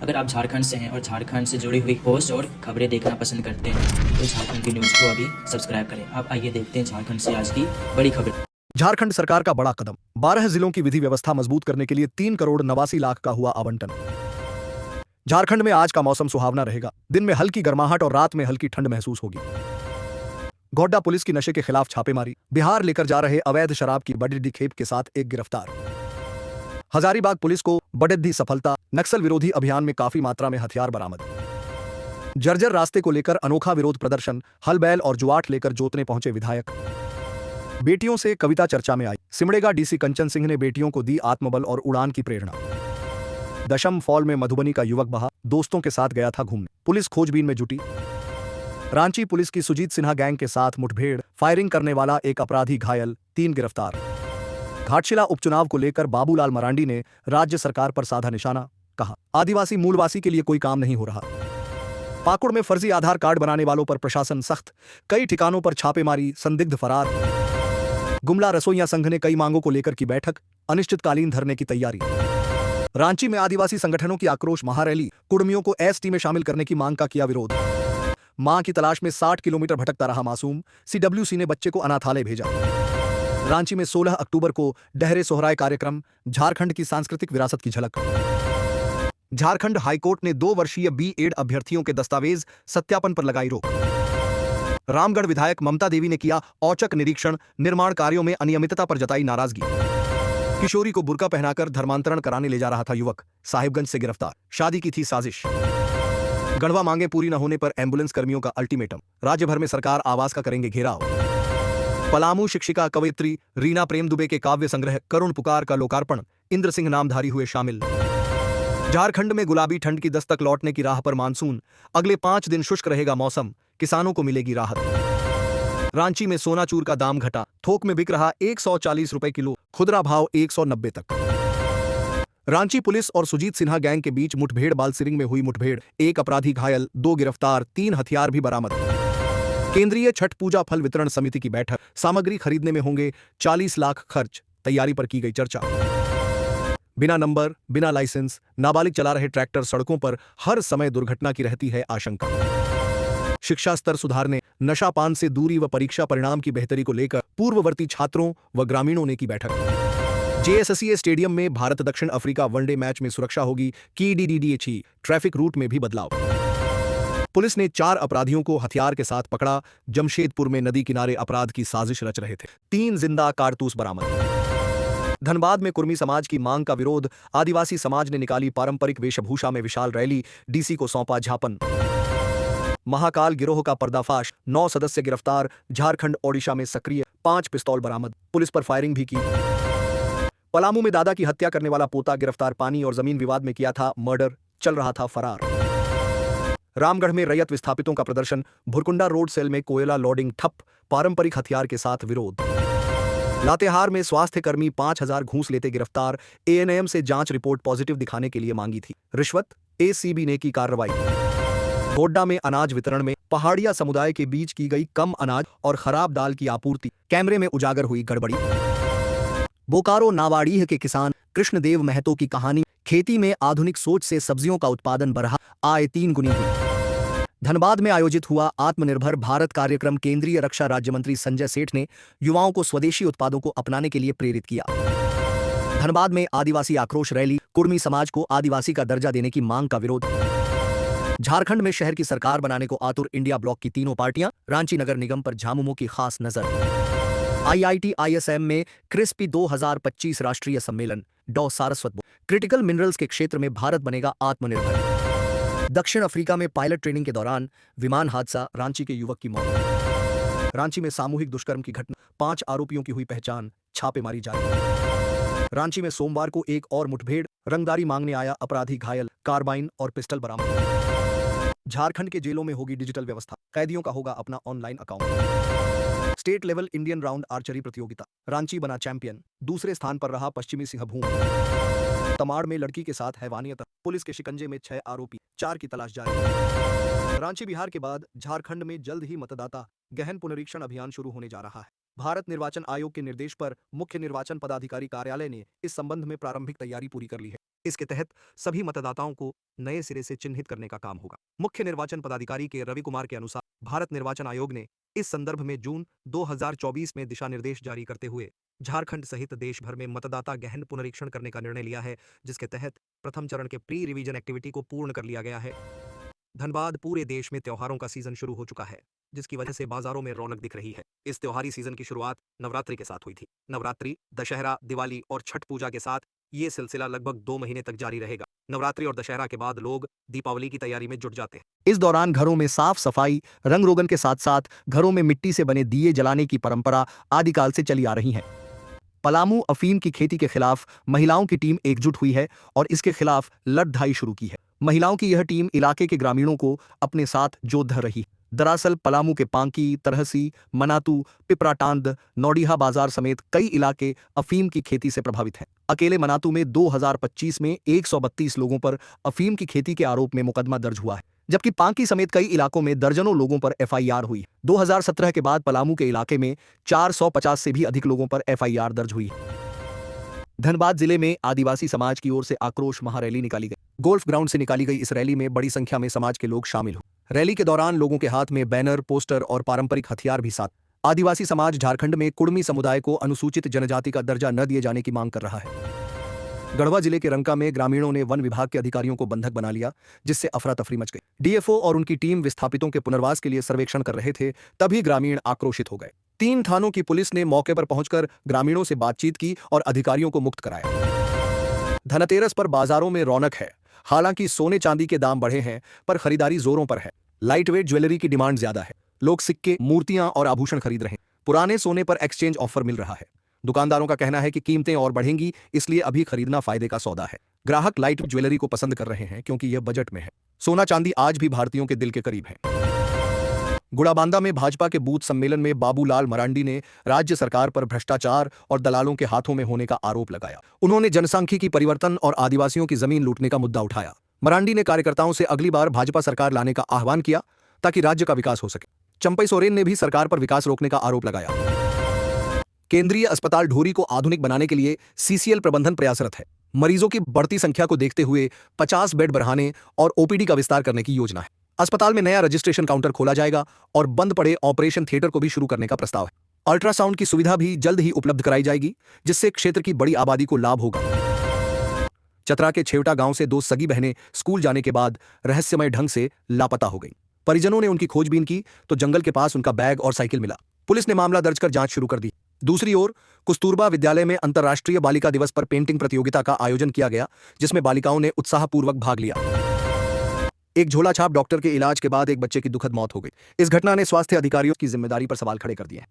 अगर आप झारखंड से हैं और झारखंड से जुड़ी हुई पोस्ट और खबरें देखना पसंद करते हैं तो झारखंड की न्यूज़ को अभी सब्सक्राइब करें। आप आइए देखते हैं झारखंड से आज की बड़ी खबर। झारखंड सरकार का बड़ा कदम। 12 जिलों की विधि व्यवस्था मजबूत करने के लिए 3 करोड़ 89 लाख का हुआ आवंटन। झारखंड में आज का मौसम सुहावना रहेगा। दिन में हल्की गर्माहट और रात में हल्की ठंड महसूस होगी। गोड्डा पुलिस की नशे के खिलाफ छापेमारी। बिहार लेकर जा रहे अवैध शराब की बड़ी खेप के साथ एक गिरफ्तार। हजारीबाग पुलिस को बड़ी सफलता। नक्सल विरोधी अभियान में काफी मात्रा में हथियार बरामद। जर्जर रास्ते को लेकर अनोखा विरोध प्रदर्शन। हल बैल और जुआट लेकर जोतने पहुंचे विधायक। बेटियों से कविता चर्चा में आई। सिमडेगा डीसी कंचन सिंह ने बेटियों को दी आत्मबल और उड़ान की प्रेरणा। दशम फॉल में मधुबनी का युवक बहा, दोस्तों के साथ गया था घूमने। पुलिस खोजबीन में जुटी। रांची पुलिस की सुजीत सिन्हा गैंग के साथ मुठभेड़। फायरिंग करने वाला एक अपराधी घायल, 3 गिरफ्तार। घाटशिला उपचुनाव को लेकर बाबूलाल मरांडी ने राज्य सरकार पर साधा निशाना। कहा, आदिवासी मूलवासी के लिए कोई काम नहीं हो रहा। पाकुड़ में फर्जी आधार कार्ड बनाने वालों पर प्रशासन सख्त। कई ठिकानों पर छापेमारी, संदिग्ध फरार। गुमला रसोइया संघ ने कई मांगों को लेकर की बैठक। अनिश्चितकालीन धरने की तैयारी। रांची में आदिवासी संगठनों की आक्रोश महारैली। कुर्मियों को एसटी में शामिल करने की मांग का किया विरोध। मां की तलाश में 60 किलोमीटर भटकता रहा मासूम। सीडब्ल्यूसी ने बच्चे को अनाथालय भेजा। रांची में 16 अक्टूबर को डहरे सोहराय कार्यक्रम। झारखंड की सांस्कृतिक विरासत की झलक। झारखंड हाईकोर्ट ने 2 वर्षीय बीएड अभ्यर्थियों के दस्तावेज सत्यापन पर लगाई रोक। रामगढ़ विधायक ममता देवी ने किया औचक निरीक्षण। निर्माण कार्यों में अनियमितता पर जताई नाराजगी। किशोरी को बुर्का पहनाकर धर्मांतरण कराने ले जा रहा था युवक, साहिबगंज से गिरफ्तार। शादी की थी साजिश। गढ़वा मांगे पूरी न होने पर एम्बुलेंस कर्मियों का अल्टीमेटम। राज्य भर में सरकार आवास का करेंगे घेराव। पलामू शिक्षिका कवयित्री रीना प्रेम दुबे के काव्य संग्रह करुण पुकार का लोकार्पण। इंद्र सिंह नामधारी हुए शामिल। झारखंड में गुलाबी ठंड की दस्तक, लौटने की राह पर मानसून। अगले 5 दिन शुष्क रहेगा मौसम, किसानों को मिलेगी राहत। रांची में सोनाचूर का दाम घटा। थोक में बिक रहा 140 रुपए किलो, खुदरा भाव 190 तक। रांची पुलिस और सुजीत सिन्हा गैंग के बीच मुठभेड़। बालसिरिंग में हुई मुठभेड़। एक अपराधी घायल, 2 गिरफ्तार, 3 हथियार भी बरामद। केंद्रीय छठ पूजा फल वितरण समिति की बैठक। सामग्री खरीदने में होंगे 40 लाख खर्च। तैयारी पर की गई चर्चा। बिना नंबर, बिना लाइसेंस नाबालिग चला रहे ट्रैक्टर। सड़कों पर हर समय दुर्घटना की रहती है आशंका। शिक्षा स्तर सुधारने, नशा पान से दूरी व परीक्षा परिणाम की बेहतरी को लेकर पूर्ववर्ती छात्रों व ग्रामीणों ने की बैठक। जेएससीए स्टेडियम में भारत दक्षिण अफ्रीका वनडे मैच में सुरक्षा होगी की डीडीडीएची। ट्रैफिक रूट में भी बदलाव। पुलिस ने 4 अपराधियों को हथियार के साथ पकड़ा। जमशेदपुर में नदी किनारे अपराध की साजिश रच रहे थे। 3 जिंदा कारतूस बरामद। धनबाद में कुर्मी समाज की मांग का विरोध। आदिवासी समाज ने निकाली पारंपरिक वेशभूषा में विशाल रैली। डीसी को सौंपा ज्ञापन। महाकाल गिरोह का पर्दाफाश। 9 सदस्य गिरफ्तार। झारखंड ओडिशा में सक्रिय। 5 पिस्तौल बरामद। पुलिस पर फायरिंग भी की। पलामू में दादा की हत्या करने वाला पोता गिरफ्तार। पानी और जमीन विवाद में किया था मर्डर, चल रहा था फरार। रामगढ़ में रैयत विस्थापितों का प्रदर्शन। भुरकुंडा रोड सेल में कोयला लोडिंग ठप। पारंपरिक हथियार के साथ विरोध। लातेहार में स्वास्थ्य कर्मी 5000 घूस लेते गिरफ्तार। एएनएम से जांच रिपोर्ट पॉजिटिव दिखाने के लिए मांगी थी रिश्वत। एसीबी ने की कार्रवाई। गोड्डा में अनाज वितरण में पहाड़िया समुदाय के बीच की गई कम अनाज और खराब दाल की आपूर्ति। कैमरे में उजागर हुई गड़बड़ी। बोकारो नावाडीह के किसान कृष्णदेव महतो की कहानी। खेती में आधुनिक सोच से सब्जियों का उत्पादन बढ़ा, आय 3 गुनी हुई। धनबाद में आयोजित हुआ आत्मनिर्भर भारत कार्यक्रम। केंद्रीय रक्षा राज्य मंत्री संजय सेठ ने युवाओं को स्वदेशी उत्पादों को अपनाने के लिए प्रेरित किया। धनबाद में आदिवासी आक्रोश रैली। कुर्मी समाज को आदिवासी का दर्जा देने की मांग का विरोध। झारखंड में शहर की सरकार बनाने को आतुर इंडिया ब्लॉक की तीनों पार्टियां। रांची नगर निगम पर झामुमो की खास नजर। आईआईटी आईएसएम में क्रिस्पी 2025 राष्ट्रीय सम्मेलन। डॉ सारस्वत। क्रिटिकल मिनरल्स के क्षेत्र में भारत बनेगा आत्मनिर्भर। दक्षिण अफ्रीका में पायलट ट्रेनिंग के दौरान विमान हादसा। रांची के युवक की मौत। रांची में सामूहिक दुष्कर्म की घटना। 5 आरोपियों की हुई पहचान। छापेमारी जारी। रांची में सोमवार को एक और मुठभेड़। रंगदारी मांगने आया अपराधी घायल। कार्बाइन और पिस्टल बरामद। झारखंड के जेलों में होगी डिजिटल व्यवस्था। कैदियों का होगा अपना online account. State level Indian round archery प्रतियोगिता। रांची बना चैंपियन। दूसरे स्थान पर रहा पश्चिमी सिंहभूम। तमाड़ में लड़की के साथ हैवानियत। पुलिस के शिकंजे में 6 आरोपी, 4 की तलाश जारी। रांची बिहार के बाद झारखंड में जल्द ही मतदाता गहन पुनरीक्षण अभियान शुरू होने जा रहा है। भारत निर्वाचन आयोग के निर्देश पर मुख्य निर्वाचन पदाधिकारी कार्यालय ने इस संबंध में प्रारंभिक तैयारी पूरी कर ली है। इसके तहत सभी मतदाताओं को नए सिरे से चिन्हित करने का काम होगा। मुख्य निर्वाचन पदाधिकारी के रवि कुमार के अनुसार भारत निर्वाचन आयोग ने इस संदर्भ में जून 2024 में दिशा निर्देश जारी करते हुए झारखंड सहित देश भर में मतदाता गहन पुनरीक्षण करने का निर्णय लिया है, जिसके तहत प्रथम चरण के प्री रिवीजन एक्टिविटी को पूर्ण कर लिया गया है। धनबाद पूरे देश में त्योहारों का सीजन शुरू हो चुका है, जिसकी वजह से बाजारों में रौनक दिख रही है। इस त्योहारी सीजन की शुरुआत नवरात्रि के साथ हुई थी। नवरात्रि, दशहरा, दिवाली और छठ पूजा के साथ ये सिलसिला लगभग 2 महीने तक जारी रहेगा। नवरात्रि और दशहरा के बाद लोग दीपावली की तैयारी में जुट जाते हैं। इस दौरान घरों में साफ सफाई, रंग रोगन के साथ साथ घरों में मिट्टी से बने दिए जलाने की परंपरा आदिकाल से चली आ रही है। पलामू अफीम की खेती के खिलाफ महिलाओं की टीम एकजुट हुई है और इसके खिलाफ लड़ाई शुरू की है। महिलाओं की यह टीम इलाके के ग्रामीणों को अपने साथ जोड़ रही। दरअसल पलामू के पांकी, तरहसी, मनातू, पिपराटांड, नौडिहा बाजार समेत कई इलाके अफीम की खेती से प्रभावित हैं। अकेले मनातू में 2025 में 132 लोगों पर अफीम की खेती के आरोप में मुकदमा दर्ज हुआ है, जबकि पांकी समेत कई इलाकों में दर्जनों लोगों पर एफआईआर हुई। 2017 के बाद पलामू के इलाके में 450 से भी अधिक लोगों पर एफआईआर दर्ज हुई। धनबाद जिले में आदिवासी समाज की ओर से आक्रोश महारैली निकाली गई। गोल्फ ग्राउंड से निकाली गई इस रैली में बड़ी संख्या में समाज के लोग शामिल हुए। रैली के दौरान लोगों के हाथ में बैनर, पोस्टर और पारंपरिक हथियार भी साथ। आदिवासी समाज झारखंड में कुड़मी समुदाय को अनुसूचित जनजाति का दर्जा न दिए जाने की मांग कर रहा है। गढ़वा जिले के रंका में ग्रामीणों ने वन विभाग के अधिकारियों को बंधक बना लिया, जिससे अफरा तफरी मच गई। डीएफओ और उनकी टीम विस्थापितों के पुनर्वास के लिए सर्वेक्षण कर रहे थे, तभी ग्रामीण आक्रोशित हो गए। 3 थानों की पुलिस ने मौके पर पहुंचकर ग्रामीणों से बातचीत की और अधिकारियों को मुक्त कराया। धनतेरस पर बाजारों में रौनक है। हालांकि सोने चांदी के दाम बढ़े हैं, पर खरीदारी जोरों पर है। लाइट वेट ज्वेलरी की डिमांड ज्यादा है। लोग सिक्के, मूर्तियां और आभूषण खरीद रहे हैं। पुराने सोने पर एक्सचेंज ऑफर मिल रहा है। दुकानदारों का कहना है कि कीमतें और बढ़ेंगी, इसलिए अभी खरीदना फायदे का सौदा है। ग्राहक लाइट ज्वेलरी को पसंद कर रहे हैं क्योंकि यह बजट में है। सोना चांदी आज भी भारतीयों के दिल के करीब है। गुड़ाबांदा में भाजपा के बूथ सम्मेलन में बाबूलाल मरांडी ने राज्य सरकार पर भ्रष्टाचार और दलालों के हाथों में होने का आरोप लगाया। उन्होंने जनसांख्यिकी परिवर्तन और आदिवासियों की जमीन लूटने का मुद्दा उठाया। मरांडी ने कार्यकर्ताओं से अगली बार भाजपा सरकार लाने का आह्वान किया ताकि राज्य का विकास हो सके। चंपई सोरेन ने भी सरकार पर विकास रोकने का आरोप लगाया। केंद्रीय अस्पताल ढोरी को आधुनिक बनाने के लिए सीसीएल प्रबंधन प्रयासरत है। मरीजों की बढ़ती संख्या को देखते हुए 50 बेड बढ़ाने और ओपीडी का विस्तार करने की योजना है। अस्पताल में नया रजिस्ट्रेशन काउंटर खोला जाएगा और बंद पड़े ऑपरेशन थिएटर को भी शुरू करने का प्रस्ताव है। अल्ट्रासाउंड की सुविधा भी जल्द ही उपलब्ध कराई जाएगी, जिससे क्षेत्र की बड़ी आबादी को लाभ होगा। चतरा के छेवटा गांव से 2 सगी बहनें स्कूल जाने के बाद रहस्यमय ढंग से लापता हो गई। परिजनों ने उनकी खोजबीन की तो जंगल के पास उनका बैग और साइकिल मिला। पुलिस ने मामला दर्ज कर जांच शुरू कर दी। दूसरी ओर कस्तूरबा विद्यालय में अंतर्राष्ट्रीय बालिका दिवस पर पेंटिंग प्रतियोगिता का आयोजन किया गया, जिसमें बालिकाओं ने उत्साहपूर्वक भाग लिया। एक झोलाछाप डॉक्टर के इलाज के बाद एक बच्चे की दुखद मौत हो गई। इस घटना ने स्वास्थ्य अधिकारियों की जिम्मेदारी पर सवाल खड़े कर दिए।